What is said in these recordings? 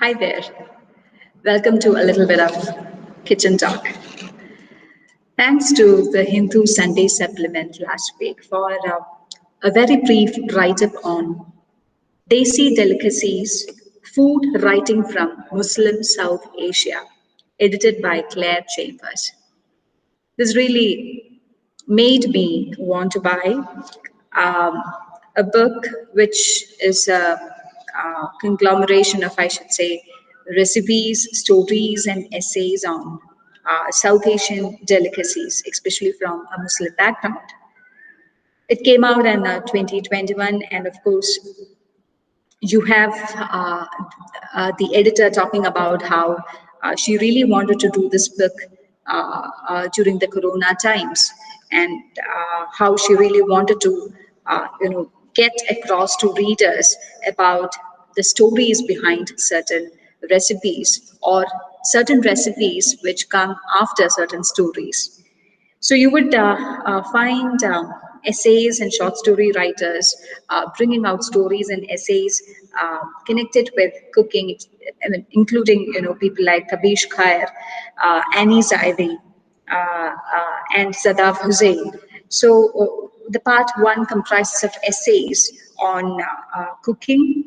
Hi there. Welcome to a little bit of kitchen talk. Thanks to the Hindu Sunday supplement last week for a very brief write up on Desi Delicacies, Food Writing from Muslim South Asia, edited by Claire Chambers. This really made me want to buy um, a book which is a conglomeration of, I should say, recipes, stories, and essays on South Asian delicacies, especially from a Muslim background. It came out in 2021, and of course, you have the editor talking about how she really wanted to do this book during the corona times, and how she really wanted to get across to readers about the stories behind certain recipes, or certain recipes which come after certain stories. So you would find essays and short story writers bringing out stories and essays connected with cooking, I mean, including people like Kabish Khair, Annie Zaidi, and Sadaf Hussain. So the part one comprises of essays on cooking.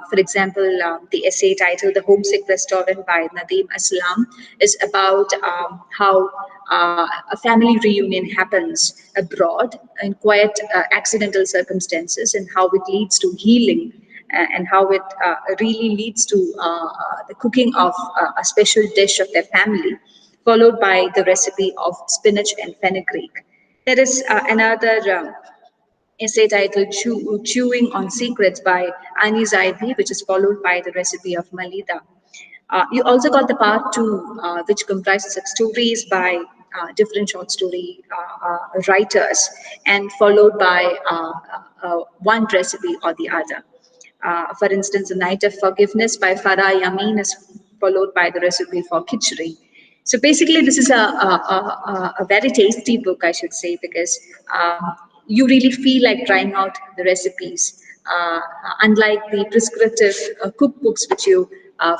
For example, the essay titled "The Homesick Restaurant" by Nadeem Aslam is about how a family reunion happens abroad in quite accidental circumstances, and how it leads to healing, and how it really leads to the cooking of a special dish of their family, followed by the recipe of spinach and fenugreek. There is another essay titled Chewing on Secrets by Ani Zaidi, which is followed by the recipe of Malida. You also got the part two, which comprises of stories by different short story writers, and followed by one recipe or the other. For instance, The Night of Forgiveness by Farah Yamin is followed by the recipe for khichdi. So basically, this is a very tasty book, I should say, because you really feel like trying out the recipes. Unlike the prescriptive cookbooks which you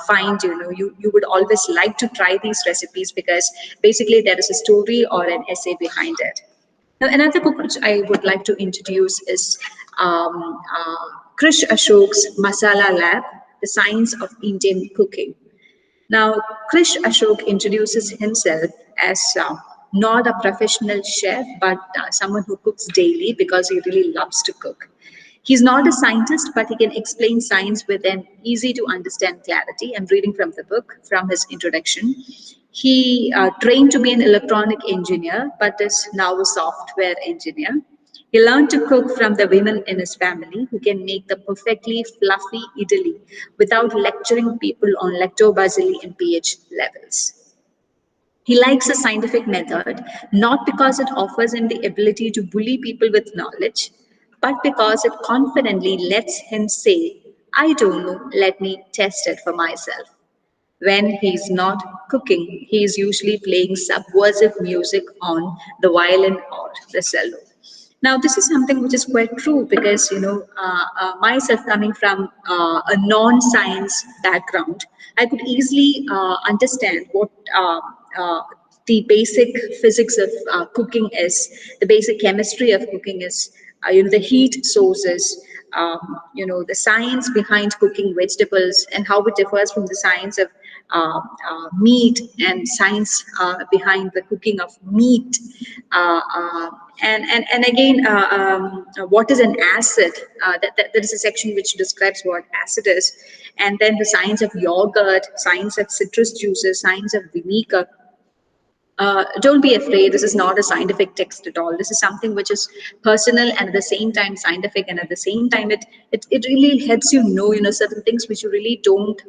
find, you would always like to try these recipes because basically there is a story or an essay behind it. Now, another book which I would like to introduce is Krish Ashok's Masala Lab, The Science of Indian Cooking. Now, Krish Ashok introduces himself as not a professional chef, but someone who cooks daily because he really loves to cook. He's not a scientist, but he can explain science with an easy to understand clarity. I'm reading from the book, from his introduction. He trained to be an electronic engineer, but is now a software engineer. He learned to cook from the women in his family who can make the perfectly fluffy idli without lecturing people on lactobacilli and pH levels. He likes a scientific method, not because it offers him the ability to bully people with knowledge, but because it confidently lets him say, I don't know, let me test it for myself. When he's not cooking, he is usually playing subversive music on the violin or the cello. Now, this is something which is quite true because, myself coming from a non science background, I could easily understand what the basic physics of cooking is, the basic chemistry of cooking is, the heat sources, the science behind cooking vegetables and how it differs from the science of meat, and science behind the cooking of meat. And again, what is an acid? That is a section which describes what acid is. And then the science of yogurt, science of citrus juices, science of vinegar. Don't be afraid. This is not a scientific text at all. This is something which is personal and at the same time scientific, and at the same time it really helps certain things which you really don't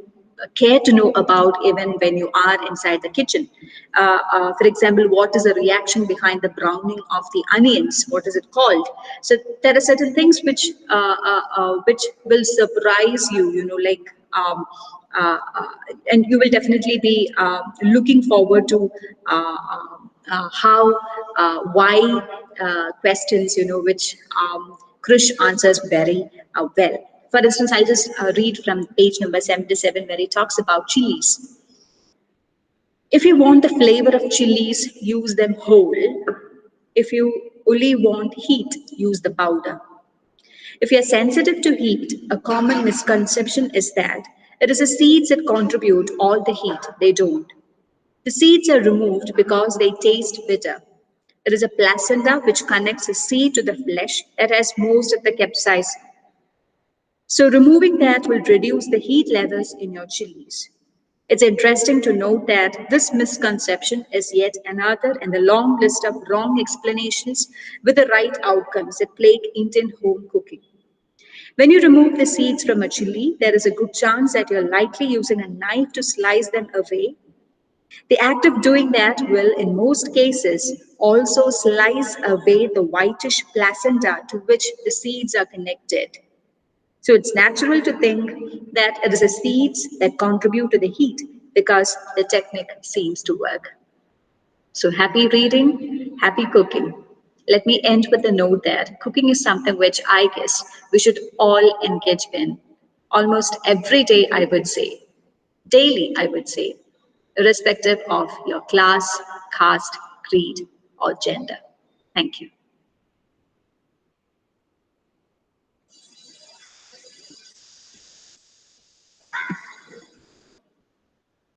care to know about even when you are inside the kitchen. For example, what is the reaction behind the browning of the onions? What is it called? So there are certain things which will surprise you. Like. And you will definitely be looking forward to how, why questions, which Krish answers very well. For instance, I'll just read from page number 77 where he talks about chilies. If you want the flavor of chilies, use them whole. If you only want heat, use the powder. If you're sensitive to heat, a common misconception is that it is the seeds that contribute all the heat. They don't. The seeds are removed because they taste bitter. It is a placenta which connects the seed to the flesh that has most of the capsaicin. So, removing that will reduce the heat levels in your chilies. It's interesting to note that this misconception is yet another in the long list of wrong explanations with the right outcomes that plague Indian home cooking. When you remove the seeds from a chili, there is a good chance that you're likely using a knife to slice them away. The act of doing that will, in most cases, also slice away the whitish placenta to which the seeds are connected. So it's natural to think that it is the seeds that contribute to the heat because the technique seems to work. So happy reading, happy cooking. Let me end with a note that cooking is something which I guess we should all engage in almost every day, I would say, daily, I would say, irrespective of your class, caste, creed, or gender. Thank you.